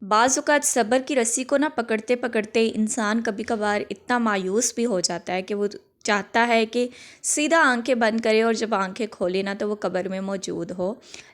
बाज़ औक़ात सब्र की रस्सी को ना पकड़ते पकड़ते इंसान कभी कभार इतना मायूस भी हो जाता है कि वो चाहता है कि सीधा आंखें बंद करे और जब आंखें खोले ना तो वो कब्र में मौजूद हो।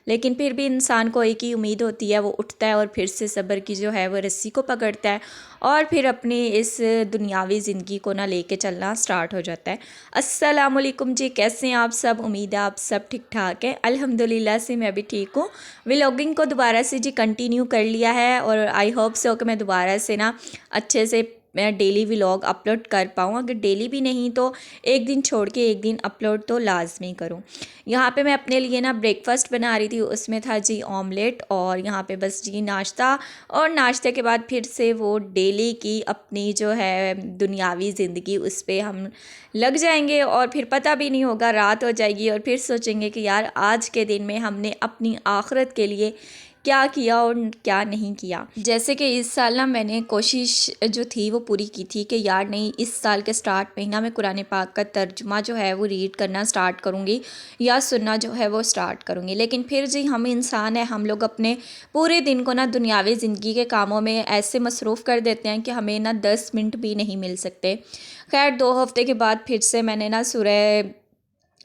लेकिन फिर भी इंसान को एक ही उम्मीद होती है, वो उठता है और फिर से सब्र की जो है वो रस्सी को पकड़ता है और फिर अपनी इस दुनियावी ज़िंदगी को ना लेके चलना स्टार्ट हो जाता है। अस्सलाम वालेकुम जी, कैसे हैं आप सब? उम्मीद है आप सब ठीक ठाक हैं। अल्हम्दुलिल्लाह से मैं भी ठीक हूँ। व्लॉगिंग को दोबारा से जी कंटिन्यू कर लिया है और आई होप सो कि मैं दोबारा से ना अच्छे से मैं डेली व्लॉग अपलोड कर पाऊँ। अगर डेली भी नहीं तो एक दिन छोड़ के एक दिन अपलोड तो लाजमी करूँ। यहाँ पे मैं अपने लिए ना ब्रेकफास्ट बना रही थी, उसमें था जी ऑमलेट और यहाँ पे बस जी नाश्ता। और नाश्ते के बाद फिर से वो डेली की अपनी जो है दुनियावी ज़िंदगी उस पर हम लग जाएंगे और फिर पता भी नहीं होगा, रात हो जाएगी और फिर सोचेंगे कि यार आज के दिन में हमने अपनी आखिरत के लिए क्या किया और क्या नहीं किया। जैसे कि इस साल ना मैंने कोशिश जो थी वो पूरी की थी कि यार नहीं, इस साल के स्टार्ट में ही ना मैं कुरान पाक का तर्जुमा जो है वो रीड करना स्टार्ट करूँगी या सुनना जो है वो स्टार्ट करूँगी। लेकिन फिर जी हम इंसान हैं, हम लोग अपने पूरे दिन को ना दुनियावी ज़िंदगी के कामों में ऐसे मसरूफ़ कर देते हैं कि हमें ना 10 मिनट भी नहीं मिल सकते। खैर 2 हफ़्ते के बाद फिर से मैंने ना सूरह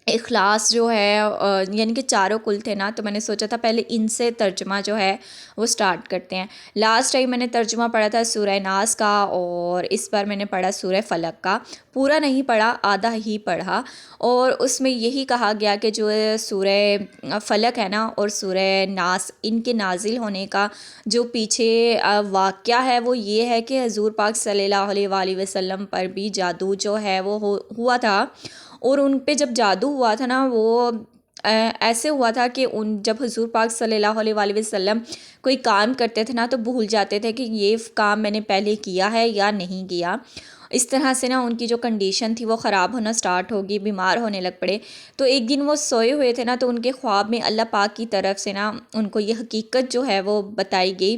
इखलास जो है यानी कि चारों कुल थे ना, तो मैंने सोचा था पहले इनसे तर्जुमा जो है वो स्टार्ट करते हैं। लास्ट टाइम मैंने तर्जुमा पढ़ा था सूरह नास का और इस बार मैंने पढ़ा सूरह फलक का। पूरा नहीं पढ़ा, आधा ही पढ़ा। और उसमें यही कहा गया कि जो सूरह फलक है ना और सूरह नास, इनके नाजिल होने का जो पीछे वाक़या है वो ये है कि हजूर पाक सल्लल्लाहु अलैहि वसल्लम पर भी जादू जो है वो हुआ था। और उन पे जब जादू हुआ था ना वो ऐसे हुआ था कि उन जब हुजूर पाक सल्लल्लाहु अलैहि वसल्लम कोई काम करते थे ना तो भूल जाते थे कि ये काम मैंने पहले किया है या नहीं किया। इस तरह से ना उनकी जो कंडीशन थी वो ख़राब होना स्टार्ट होगी, बीमार होने लग पड़े। तो एक दिन वो सोए हुए थे ना, तो उनके ख्वाब में अल्लाह पाक की तरफ से ना उनको ये हकीकत जो है वो बताई गई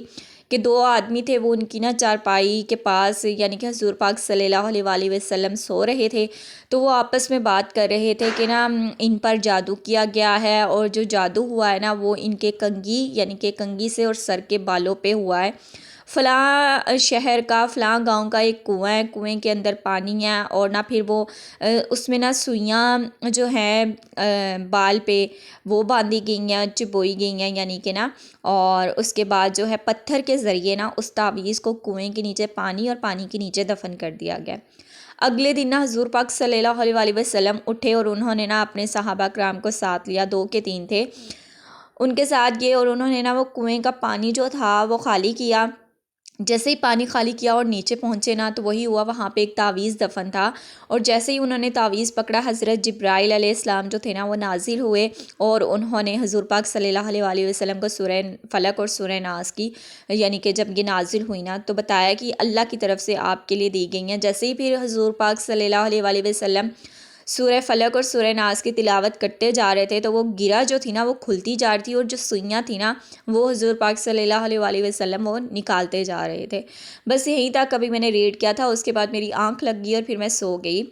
कि 2 आदमी थे, वो उनकी ना चारपाई के पास यानी कि हजूर पाक सल्लल्लाहु अलैहि वसल्लम सो रहे थे। तो वो आपस में बात कर रहे थे कि ना इन पर जादू किया गया है और जो जादू हुआ है ना वो इनके कंघी यानी कि कंघी से और सर के बालों पे हुआ है। फ़लाँ शहर का फ़लाँ गांव का एक कुआं है, कुएं के अंदर पानी है और ना फिर वो उसमें ना सुइयाँ जो हैं बाल पे वो बांधी गई हैं, चिपोई गई हैं यानी कि ना। और उसके बाद जो है पत्थर के ज़रिए ना उस तावीज़ को कुएं के नीचे पानी और पानी के नीचे दफन कर दिया गया। अगले दिन ना हजूर पाक सल्लल्लाहु अलैहि वसल्लम उठे और उन्होंने ना अपने सहाबा कराम को साथ लिया, 2 के 3 थे, उनके साथ गए और उन्होंने ना वो कुएं का पानी जो था वो खाली किया। जैसे ही पानी खाली किया और नीचे पहुँचे ना तो वही हुआ, वहाँ पे एक तावीज़ दफन था। और जैसे ही उन्होंने तावीज़ पकड़ा, हज़रत जिब्राइल अलैहिस्सलाम जो थे ना वो नाजिल हुए और उन्होंने हजूर पाक सल्लल्लाहु अलैहि वसल्लम को सूरह फलक और सूरह नास की यानी कि जब ये नाजिल हुई ना तो बताया कि अल्लाह की तरफ से आपके लिए दी गई हैं। जैसे ही फिर हजूर पाक सल्लल्लाहु अलैहि वसल्लम सूरह फलक और सूरह नास की तिलावत करते जा रहे थे तो वो गिरा जो थी ना वो खुलती जा रही थी और जो सुइयाँ थी ना वो हजूर पाक सल्लल्लाहु अलैहि वसल्लम वो निकालते जा रहे थे। बस यहीं तक कभी मैंने रीड किया था, उसके बाद मेरी आँख लग गई और फिर मैं सो गई।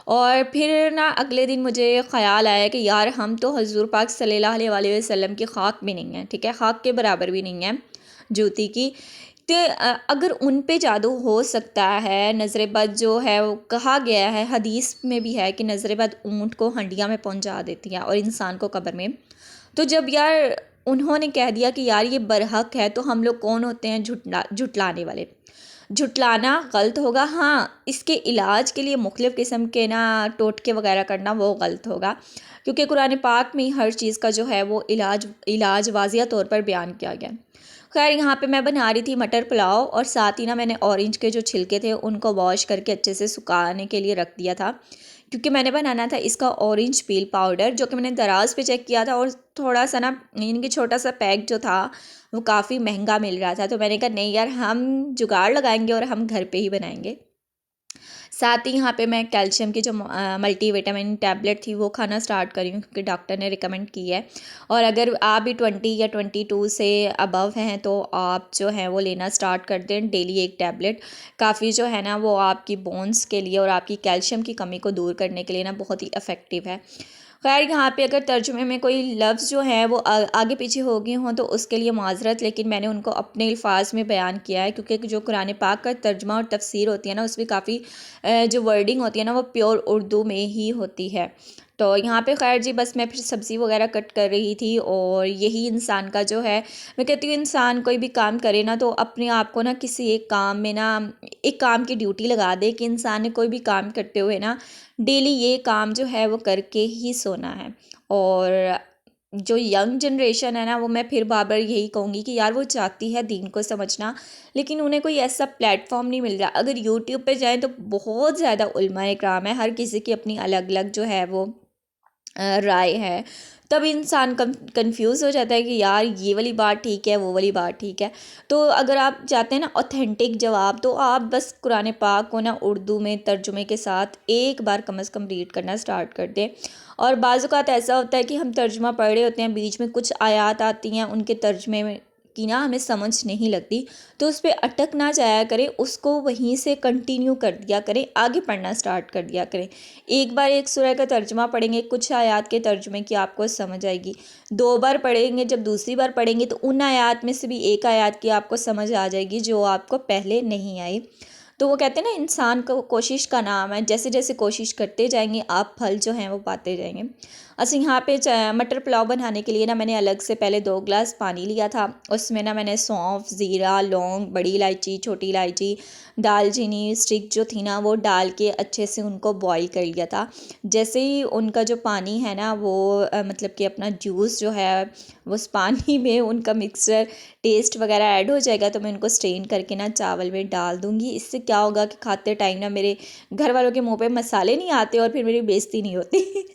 और फिर ना अगले दिन मुझे ख़याल आया कि यार हम तो हजूर पाक सल्लल्लाहु अलैहि वसल्लम की ख़ाक भी नहीं है, ठीक है, ख़ाक के बराबर भी नहीं है जूती की। तो अगर उन पे जादू हो सकता है, नज़र बद जो है वो कहा गया है, हदीस में भी है कि नज़र बद ऊँट को हंडिया में पहुंचा देती है और इंसान को कब्र में। तो जब यार उन्होंने कह दिया कि यार ये बरहक है, तो हम लोग कौन होते हैं झुटलाने वाले? झुटलाना गलत होगा, हाँ इसके इलाज के लिए मुख्तलिफ़ किस्म के ना टोटके वगैरह करना वो गलत होगा, क्योंकि कुरान पाक में हर चीज़ का जो है वो इलाज वाज़िया तौर पर बयान किया गया। खैर यहाँ पे मैं बना रही थी मटर पुलाव और साथ ही ना मैंने ऑरेंज के जो छिलके थे उनको वॉश करके अच्छे से सुखाने के लिए रख दिया था, क्योंकि मैंने बनाना था इसका ऑरेंज पील पाउडर, जो कि मैंने दराज पे चेक किया था और थोड़ा सा ना यानी कि छोटा सा पैक जो था वो काफ़ी महंगा मिल रहा था। तो मैंने कहा नहीं यार, हम जुगाड़ लगाएंगे और हम घर पे ही बनाएंगे। साथ ही यहाँ पे मैं कैल्शियम की जो मल्टीविटामिन टैबलेट थी वो खाना स्टार्ट करी हूँ, क्योंकि डॉक्टर ने रिकमेंड की है। और अगर आप भी 20 या 22 से अबव हैं तो आप जो है वो लेना स्टार्ट कर दें डेली एक टैबलेट। काफ़ी जो है ना वो आपकी बोन्स के लिए और आपकी कैल्शियम की कमी को दूर करने के लिए ना बहुत ही इफ़ेक्टिव है। खैर यहाँ पे अगर तर्जुमे में कोई लफ्ज़ जो हैं वो आगे पीछे हो गए हों तो उसके लिए माज़रत, लेकिन मैंने उनको अपने अल्फाज में बयान किया है, क्योंकि जो कुरान पाक का तर्जुमा और तफसीर होती है ना, उसमें काफ़ी जो वर्डिंग होती है ना वो प्योर उर्दू में ही होती है। तो यहाँ पे खैर जी बस मैं फिर सब्ज़ी वगैरह कट कर रही थी, और यही इंसान का जो है, मैं कहती हूँ इंसान कोई भी काम करे ना तो अपने आप को ना किसी एक काम में ना, एक काम की ड्यूटी लगा दे कि इंसान ने कोई भी काम करते हुए ना डेली ये काम जो है वो करके ही सोना है। और जो यंग जनरेशन है ना, वो मैं फिर बार बार यही कहूँगी कि यार वो चाहती है दीन को समझना, लेकिन उन्हें कोई ऐसा प्लेटफॉर्म नहीं मिल रहा। अगर यूट्यूब पे जाएं तो बहुत ज़्यादा उलमा इकराम है, हर किसी की अपनी अलग अलग जो है वो राय है। तब इंसान कंफ्यूज हो जाता है कि यार ये वाली बात ठीक है, वो वाली बात ठीक है। तो अगर आप चाहते हैं ना ऑथेंटिक जवाब, तो आप बस कुरान पाक को ना उर्दू में तर्जुमे के साथ एक बार कम से कम रीड करना स्टार्ट कर दें। और बाज़ औक़ात ऐसा होता है कि हम तर्जुमा पढ़ रहे होते हैं, बीच में कुछ आयात आती हैं उनके तर्जुमे में की ना हमें समझ नहीं लगती, तो उस पे अटक ना जाया करें, उसको वहीं से कंटिन्यू कर दिया करें, आगे पढ़ना स्टार्ट कर दिया करें। एक बार एक सूरह का तर्जुमा पढ़ेंगे, कुछ आयात के तर्जुमे की आपको समझ आएगी। 2 बार पढ़ेंगे, जब दूसरी बार पढ़ेंगे तो उन आयात में से भी एक आयात की आपको समझ आ जाएगी जो आपको पहले नहीं आई। तो वो कहते हैं ना, इंसान को कोशिश का नाम है, जैसे जैसे कोशिश करते जाएंगे आप फल जो हैं वो पाते जाएंगे। अच्छा यहाँ पे मटर पुलाव बनाने के लिए ना मैंने अलग से पहले 2 ग्लास पानी लिया था। उसमें ना मैंने सौंफ, ज़ीरा, लौंग, बड़ी इलायची, छोटी इलायची, दालचीनी स्टिक जो थी ना वो डाल के अच्छे से उनको बॉईल कर लिया था। जैसे ही उनका जो पानी है ना वो मतलब कि अपना जूस जो है वो उस पानी में उनका मिक्सचर टेस्ट वगैरह ऐड हो जाएगा, तो मैं उनको स्ट्रेन करके ना चावल में डाल दूँगी। इससे क्या होगा कि खाते टाइम ना मेरे घर वालों के मुँह पे मसाले नहीं आते और फिर मेरी बेइज़्ज़ती नहीं होती।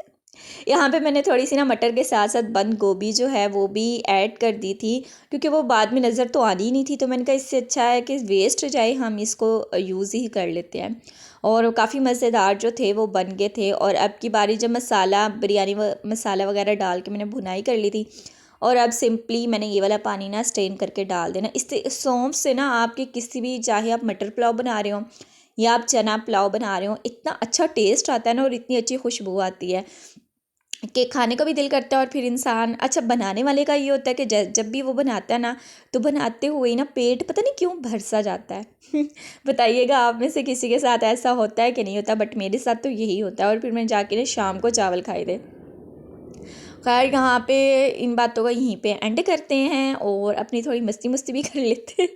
यहाँ पे मैंने थोड़ी सी ना मटर के साथ साथ बंद गोभी जो है वो भी ऐड कर दी थी, क्योंकि वो बाद में नज़र तो आनी ही नहीं थी, तो मैंने कहा इससे अच्छा है कि वेस्ट जाए, हम इसको यूज़ ही कर लेते हैं। और काफ़ी मज़ेदार जो थे वो बन गए थे। और अब की बारी जब मसाला बिरयानी मसाला वगैरह डाल के मैंने भुनाई कर ली थी, और अब सिंपली मैंने ये वाला पानी ना स्ट्रेन करके डाल देना। इससे सौंफ से ना आपके किसी भी, चाहे आप मटर पुलाव बना रहे हो या आप चना पुलाव बना रहे हो, इतना अच्छा टेस्ट आता है ना और इतनी अच्छी खुशबू आती है कि खाने का भी दिल करता है। और फिर इंसान, अच्छा बनाने वाले का ये होता है कि जब भी वो बनाता है ना, तो बनाते हुए ही ना पेट पता नहीं क्यों भर सा जाता है। बताइएगा आप में से किसी के साथ ऐसा होता है कि नहीं होता, बट मेरे साथ तो यही होता है। और फिर मैं जाके ना शाम को चावल खाए थे। खैर यहाँ पे इन बातों का यहीं पे एंड करते हैं और अपनी थोड़ी मस्ती मस्ती भी कर लेते हैं।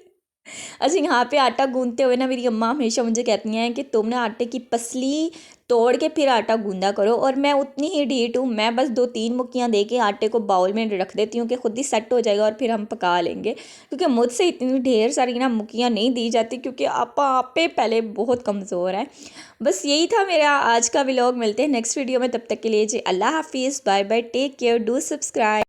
अच्छा यहाँ पे आटा गूंदते हुए ना मेरी अम्मा हमेशा मुझे कहती हैं कि तुम ना आटे की पसली तोड़ के फिर आटा गूंदा करो, और मैं उतनी ही ढीठ हूँ, मैं बस 2-3 मुक्कियाँ दे के आटे को बाउल में रख देती हूँ कि खुद ही सेट हो जाएगा और फिर हम पका लेंगे, क्योंकि मुझसे इतनी ढेर सारी ना मुक्कियाँ नहीं दी जाती, क्योंकि आपा आपे पहले बहुत कमज़ोर है। बस यही था मेरा आज का व्लॉग। मिलते हैं नेक्स्ट वीडियो में, तब तक के लिए जी अल्लाह हाफिज़, bye bye, take care, do subscribe.